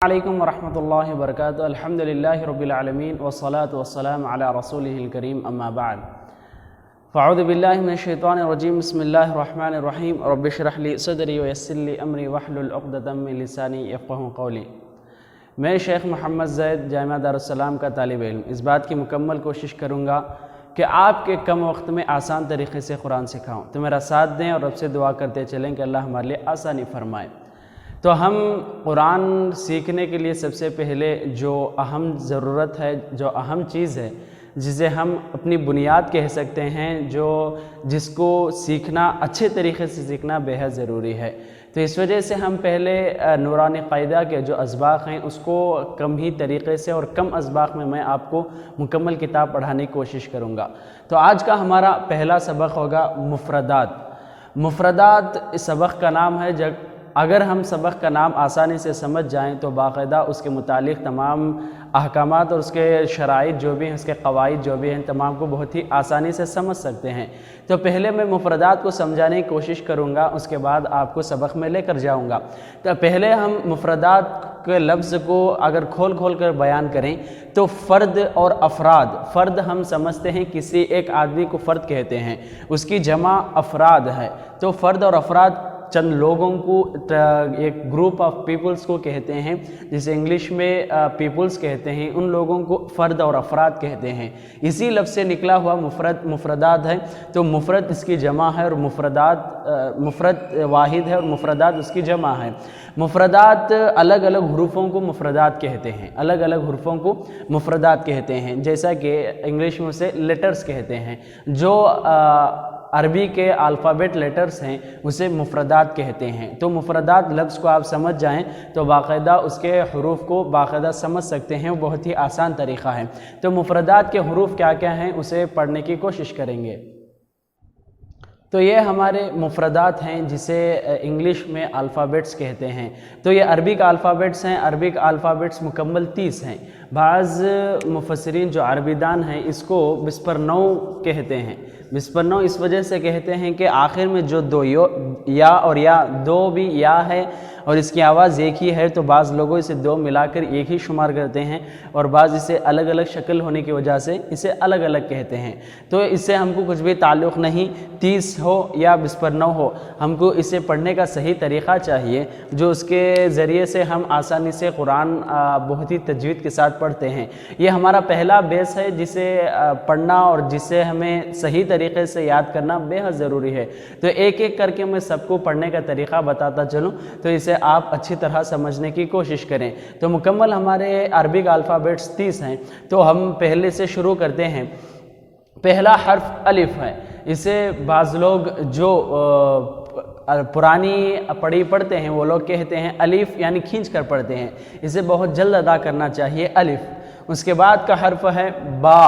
علیکم ورحمۃ اللہ وبرکاتہ۔ الحمدللہ رب العالمین والصلاة والسلام علی رسولہ الکریم، اما بعد فاعوذ باللہ من الشیطان الرجیم، بسم اللہ الرحمن الرحیم، رب اشرح لی صدری ویسر لی امری واحلل عقدۃ من لسانی یفقہوا قولی۔ میں شیخ محمد زید جامعہ دارالسلام کا طالب علم اس بات کی مکمل کوشش کروں گا کہ آپ کے کم وقت میں آسان طریقے سے قرآن سکھاؤں، تو میرا ساتھ دیں اور رب سے دعا کرتے چلیں کہ اللہ ہمارے لیے آسانی فرمائے۔ تو ہم قرآن سیکھنے کے لیے سب سے پہلے جو اہم ضرورت ہے، جو اہم چیز ہے، جسے ہم اپنی بنیاد کہہ سکتے ہیں، جس کو سیکھنا اچھے طریقے سے سیکھنا بے حد ضروری ہے، تو اس وجہ سے ہم پہلے نورانی قاعدہ کے جو اسباق ہیں اس کو کم ہی طریقے سے اور کم اسباق میں آپ کو مکمل کتاب پڑھانے کی کوشش کروں گا۔ تو آج کا ہمارا پہلا سبق ہوگا مفردات۔ مفردات اس سبق کا نام ہے۔ اگر ہم سبق کا نام آسانی سے سمجھ جائیں تو باقاعدہ اس کے متعلق تمام احکامات اور اس کے شرائط جو بھی ہیں، اس کے قواعد جو بھی ہیں، تمام کو بہت ہی آسانی سے سمجھ سکتے ہیں۔ تو پہلے میں مفردات کو سمجھانے کی کوشش کروں گا، اس کے بعد آپ کو سبق میں لے کر جاؤں گا۔ تو پہلے ہم مفردات کے لفظ کو اگر کھول کر بیان کریں تو فرد اور افراد۔ فرد ہم سمجھتے ہیں کسی ایک آدمی کو فرد کہتے ہیں، اس کی جمع افراد ہے۔ تو فرد اور افراد چند لوگوں کو، ایک گروپ آف پیپلز کو کہتے ہیں، جسے انگلش میں پیپلز کہتے ہیں، ان لوگوں کو فرد اور افراد کہتے ہیں۔ اسی لفظ سے نکلا ہوا مفردات ہے۔ تو مفرد اس کی جمع ہے اور مفرد واحد ہے اور مفردات اس کی جمع ہے۔ مفردات الگ الگ حروفوں کو مفردات کہتے ہیں، الگ الگ حروفوں کو مفردات کہتے ہیں، جیسا کہ انگلش میں اسے لیٹرز کہتے ہیں۔ جو عربی کے الفابیٹ لیٹرز ہیں اسے مفردات کہتے ہیں۔ تو مفردات لفظ کو آپ سمجھ جائیں تو باقاعدہ اس کے حروف کو باقاعدہ سمجھ سکتے ہیں، وہ بہت ہی آسان طریقہ ہے۔ تو مفردات کے حروف کیا کیا ہیں اسے پڑھنے کی کوشش کریں گے۔ تو یہ ہمارے مفردات ہیں جسے انگلش میں الفابیٹس کہتے ہیں۔ تو یہ عربی کا الفابیٹس ہیں۔ عربی کا الفابیٹس مکمل 30 ہیں۔ بعض مفسرین جو عربی دان ہیں اس کو بسپر 9 کہتے ہیں۔ بسپر 9 اس وجہ سے کہتے ہیں کہ آخر میں جو دو یا اور یا دو بھی یا ہے اور اس کی آواز ایک ہی ہے، تو بعض لوگوں اسے دو ملا کر ایک ہی شمار کرتے ہیں اور بعض اسے الگ الگ شکل ہونے کی وجہ سے اسے الگ الگ کہتے ہیں۔ تو اس سے ہم کو کچھ بھی تعلق نہیں، 30 ہو یا بسپر 9 ہو، ہم کو اسے پڑھنے کا صحیح طریقہ چاہیے جو اس کے ذریعے سے ہم آسانی سے قرآن بہت ہی تجوید کے ساتھ پڑھتے ہیں۔ یہ ہمارا پہلا بیس ہے جسے پڑھنا اور جسے ہمیں صحیح طریقے سے یاد کرنا بے حد ضروری ہے۔ تو ایک ایک کر کے میں سب کو پڑھنے کا طریقہ بتاتا چلوں تو اسے آپ اچھی طرح سمجھنے کی کوشش کریں۔ تو مکمل ہمارے عربی کا الفابیٹس 30 ہیں۔ تو ہم پہلے سے شروع کرتے ہیں۔ پہلا حرف الف ہے۔ اسے بعض لوگ جو پرانی پڑھی پڑھتے ہیں وہ لوگ کہتے ہیں الف، یعنی کھینچ کر پڑھتے ہیں۔ اسے بہت جلد ادا کرنا چاہیے الف۔ اس کے بعد کا حرف ہے با۔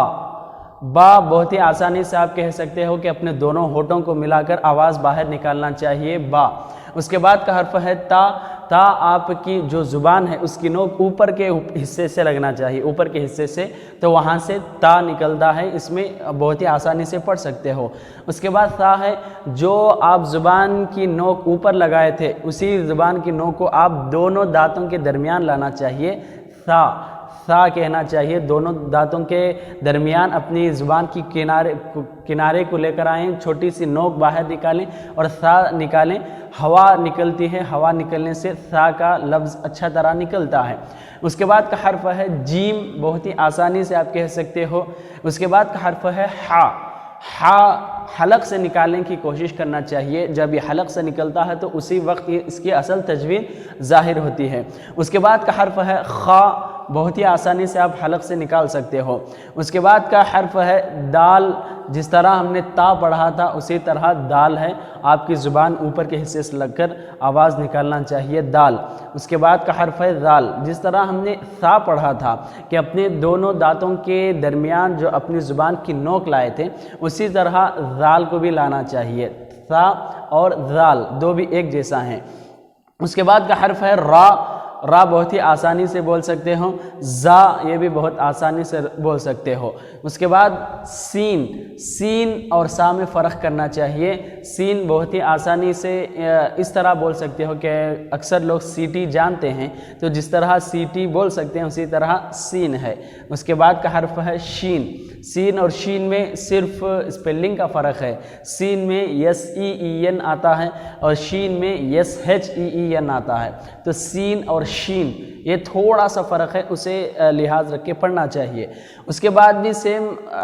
با بہت ہی آسانی سے آپ کہہ سکتے ہو کہ اپنے دونوں ہونٹوں کو ملا کر آواز باہر نکالنا چاہیے، با۔ اس کے بعد کا حرف ہے تا۔ تا آپ کی جو زبان ہے اس کی نوک اوپر کے حصے سے لگنا چاہیے، اوپر کے حصے سے، تو وہاں سے تا نکلتا ہے۔ اس میں بہت ہی آسانی سے پڑھ سکتے ہو۔ اس کے بعد تا ہے، جو آپ زبان کی نوک اوپر لگائے تھے اسی زبان کی نوک کو آپ دونوں دانتوں کے درمیان لانا چاہیے، سا۔ سا کہنا چاہیے، دونوں دانتوں کے درمیان اپنی زبان کی کنارے کو لے کر آئیں، چھوٹی سی نوک باہر نکالیں اور سا نکالیں۔ ہوا نکلتی ہے، ہوا نکلنے سے سا کا لفظ اچھا طرح نکلتا ہے۔ اس کے بعد کا حرف ہے جیم، بہت ہی آسانی سے آپ کہہ سکتے ہو۔ اس کے بعد کا حرف ہے ہا۔ ہا حلق سے نکالنے کی کوشش کرنا چاہیے۔ جب یہ حلق سے نکلتا ہے تو اسی وقت اس کی اصل تجوید ظاہر ہوتی ہے۔ اس کے بعد کا حرف ہے خا، بہت ہی آسانی سے آپ حلق سے نکال سکتے ہو۔ اس کے بعد کا حرف ہے دال۔ جس طرح ہم نے تا پڑھا تھا اسی طرح دال ہے، آپ کی زبان اوپر کے حصے سے لگ کر آواز نکالنا چاہیے، دال۔ اس کے بعد کا حرف ہے ذال۔ جس طرح ہم نے سا پڑھا تھا کہ اپنے دونوں دانتوں کے درمیان جو اپنی زبان کی نوک لائے تھے اسی طرح ذال کو بھی لانا چاہیے، سا اور ذال دو بھی ایک جیسا ہیں۔ اس کے بعد کا حرف ہے را۔ را بہت ہی آسانی سے بول سکتے ہو، زا یہ بھی بہت آسانی سے بول سکتے ہو۔ اس کے بعد سین، سین اور سا میں فرق کرنا چاہیے۔ سین بہت ہی آسانی سے اس طرح بول سکتے ہو کہ اکثر لوگ سیٹی جانتے ہیں، تو جس طرح سیٹی بول سکتے ہیں اسی طرح سین ہے۔ اس کے بعد کا حرف ہے شین۔ سین اور شین میں صرف اسپیلنگ کا فرق ہے، سین میں یس ای ای این آتا ہے اور شین میں یس ایچ ای ای این آتا ہے، تو سین اور شین یہ تھوڑا سا فرق ہے، اسے لحاظ رکھ کے پڑھنا چاہیے۔ اس کے بعد بھی سیم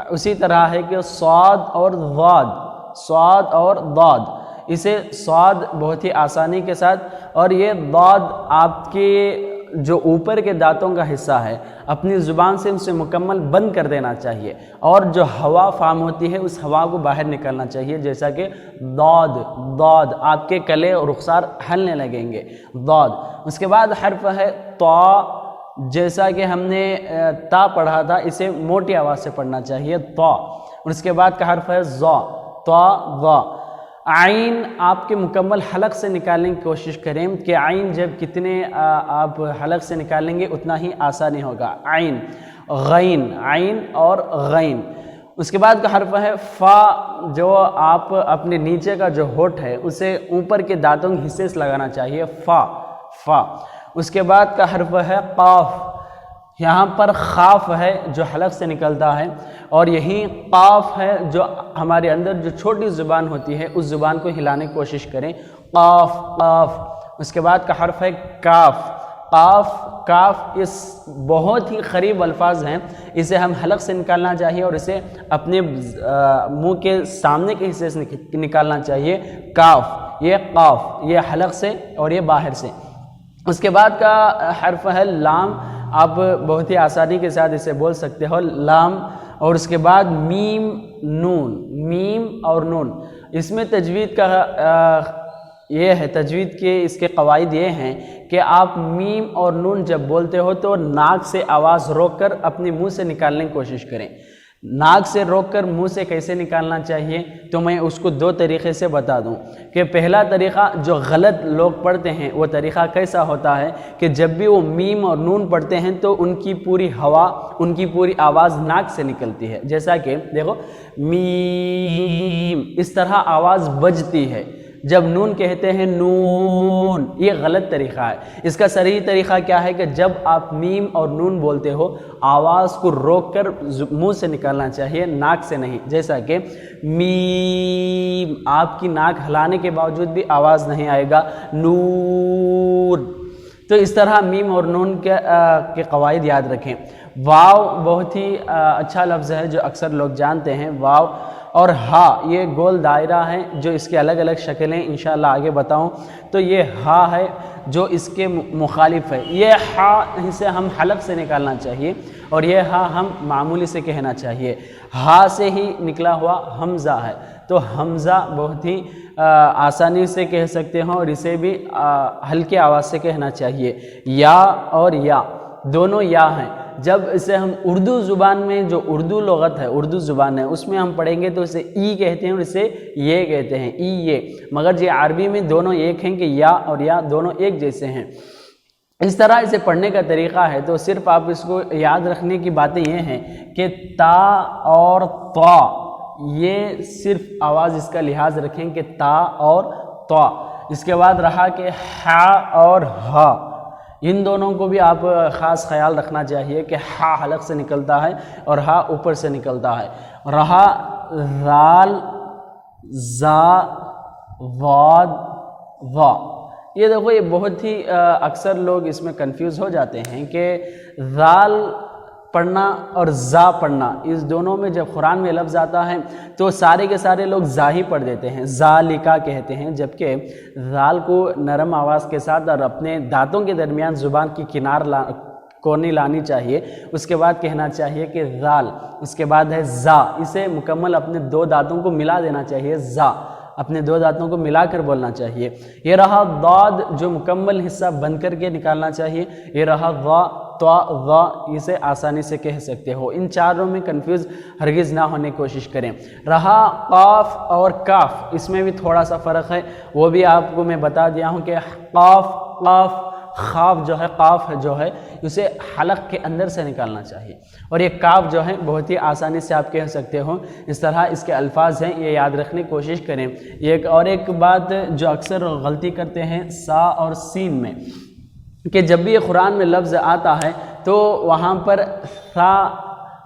اسی طرح ہے کہ صاد اور ضاد، صاد اور ضاد، اسے صاد بہت ہی آسانی کے ساتھ، اور یہ ضاد آپ کے جو اوپر کے دانتوں کا حصہ ہے اپنی زبان سے اسے مکمل بند کر دینا چاہیے، اور جو ہوا فارم ہوتی ہے اس ہوا کو باہر نکالنا چاہیے، جیسا کہ ضاد، ضاد، آپ کے کلے اور رخسار ہلنے لگیں گے، ضاد۔ اس کے بعد حرف ہے طا، جیسا کہ ہم نے تا پڑھا تھا، اسے موٹی آواز سے پڑھنا چاہیے، طا۔ اور اس کے بعد کا حرف ہے ظا، طا ظا۔ عین آپ کے مکمل حلق سے نکالنے کی کوشش کریں کہ عین جب کتنے آپ حلق سے نکالیں گے اتنا ہی آسانی ہوگا۔ عین، غین، عین اور غین۔ اس کے بعد کا حرف ہے فا، جو آپ اپنے نیچے کا جو ہونٹ ہے اسے اوپر کے دانتوں کے حصے سے لگانا چاہیے، فا، فا۔ اس کے بعد کا حرف ہے قاف، یہاں پر خاف ہے جو حلق سے نکلتا ہے، اور یہی قاف ہے جو ہمارے اندر جو چھوٹی زبان ہوتی ہے اس زبان کو ہلانے کی کوشش کریں، قاف، قاف۔ اس کے بعد کا حرف ہے کاف، قاف، کاف، اس بہت ہی قریب الفاظ ہیں، اسے ہم حلق سے نکالنا چاہیے اور اسے اپنے منہ کے سامنے کے حصے سے نکالنا چاہیے، کاف، یہ قاف، یہ حلق سے اور یہ باہر سے۔ اس کے بعد کا حرف ہے لام، آپ بہت ہی آسانی کے ساتھ اسے بول سکتے ہو، لام۔ اور اس کے بعد میم، نون، میم اور نون۔ اس میں تجوید کا یہ ہے، تجوید کے اس کے قواعد یہ ہیں کہ آپ میم اور نون جب بولتے ہو تو ناک سے آواز روک کر اپنے منہ سے نکالنے کی کوشش کریں۔ ناک سے روک کر منہ سے کیسے نکالنا چاہیے تو میں اس کو دو طریقے سے بتا دوں کہ پہلا طریقہ جو غلط لوگ پڑھتے ہیں وہ طریقہ کیسا ہوتا ہے کہ جب بھی وہ میم اور نون پڑھتے ہیں تو ان کی پوری ہوا، ان کی پوری آواز ناک سے نکلتی ہے، جیسا کہ دیکھو میم، اس طرح آواز بجتی ہے۔ جب نون کہتے ہیں نون، یہ غلط طریقہ ہے۔ اس کا صحیح طریقہ کیا ہے کہ جب آپ میم اور نون بولتے ہو آواز کو روک کر منہ سے نکالنا چاہیے، ناک سے نہیں، جیسا کہ میم، آپ کی ناک ہلانے کے باوجود بھی آواز نہیں آئے گا، نون۔ تو اس طرح میم اور نون کے قواعد یاد رکھیں۔ واو بہت ہی اچھا لفظ ہے جو اکثر لوگ جانتے ہیں، واو۔ اور ہا، یہ گول دائرہ ہے جو اس کے الگ الگ شکلیں انشاءاللہ آگے بتاؤں، تو یہ ہا ہے جو اس کے مخالف ہے۔ یہ ہا اسے ہم حلق سے نکالنا چاہیے اور یہ ہا ہم معمولی سے کہنا چاہیے۔ ہا سے ہی نکلا ہوا حمزہ ہے، تو حمزہ بہت ہی آسانی سے کہہ سکتے ہوں اور اسے بھی ہلکے آواز سے کہنا چاہیے۔ یا اور یا دونوں یا ہیں۔ جب اسے ہم اردو زبان میں، جو اردو لغت ہے، اردو زبان ہے، اس میں ہم پڑھیں گے تو اسے ای کہتے ہیں اور اسے یہ کہتے ہیں، ای یہ، مگر یہ عربی میں دونوں ایک ہیں کہ یا اور یا دونوں ایک جیسے ہیں۔ اس طرح اسے پڑھنے کا طریقہ ہے تو صرف آپ اس کو یاد رکھنے کی باتیں یہ ہیں کہ تا اور طا، یہ صرف آواز اس کا لحاظ رکھیں کہ تا اور طا۔ اس کے بعد رہا کہ ہا اور ہا، ان دونوں کو بھی آپ خاص خیال رکھنا چاہیے کہ ہا حلق سے نکلتا ہے اور ہا اوپر سے نکلتا ہے۔ رہا رال، زا، ضاد، ظا، یہ دیکھو یہ بہت ہی اکثر لوگ اس میں کنفیوز ہو جاتے ہیں کہ رال پڑھنا اور زا پڑھنا، اس دونوں میں جب قرآن میں لفظ آتا ہے تو سارے کے سارے لوگ زا ہی پڑھ دیتے ہیں، ذالکا کہتے ہیں، جبکہ زال کو نرم آواز کے ساتھ اور اپنے دانتوں کے درمیان زبان کی کونی لانی چاہیے، اس کے بعد کہنا چاہیے کہ زال، اس کے بعد ہے زا، اسے مکمل اپنے دو دانتوں کو ملا دینا چاہیے، زا، اپنے دو دانتوں کو ملا کر بولنا چاہیے۔ یہ رہا ضاد جو مکمل حصہ بند کر کے نکالنا چاہیے، یہ رہا ظا، طا، ظا، اسے آسانی سے کہہ سکتے ہو۔ ان چاروں میں کنفیوز ہرگز نہ ہونے کی کوشش کریں۔ رہا قاف اور کاف، اس میں بھی تھوڑا سا فرق ہے، وہ بھی آپ کو میں بتا دیا ہوں کہ قاف، قاف خاف جو ہے قاف جو ہے اسے حلق کے اندر سے نکالنا چاہیے، اور یہ کاف جو ہے بہت ہی آسانی سے آپ کہہ سکتے ہو، اس طرح اس کے الفاظ ہیں، یہ یاد رکھنے کی کوشش کریں۔ ایک بات جو اکثر غلطی کرتے ہیں سا اور سین میں، کہ جب بھی یہ قرآن میں لفظ آتا ہے تو وہاں پر سا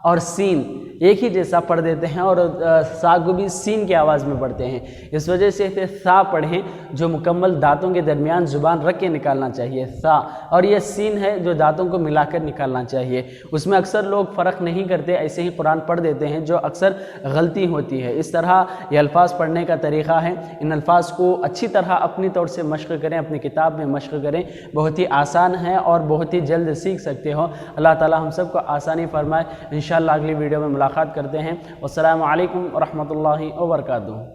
اور سین ایک ہی جیسا پڑھ دیتے ہیں، اور سا کو بھی سین کی آواز میں پڑھتے ہیں، اس وجہ سے سا پڑھیں جو مکمل دانتوں کے درمیان زبان رکھ کے نکالنا چاہیے سا، اور یہ سین ہے جو دانتوں کو ملا کر نکالنا چاہیے۔ اس میں اکثر لوگ فرق نہیں کرتے، ایسے ہی قرآن پڑھ دیتے ہیں، جو اکثر غلطی ہوتی ہے۔ اس طرح یہ الفاظ پڑھنے کا طریقہ ہے، ان الفاظ کو اچھی طرح اپنی طور سے مشق کریں، اپنی کتاب میں مشق کریں، بہت ہی آسان ہے اور بہت ہی جلد سیکھ سکتے ہو۔ اللہ تعالی ہم سب کو آسانی فرمائے۔ انشاءاللہ اگلی ویڈیو میں ملاقات کرتے ہیں۔ والسلام علیکم ورحمۃ اللہ وبرکاتہ۔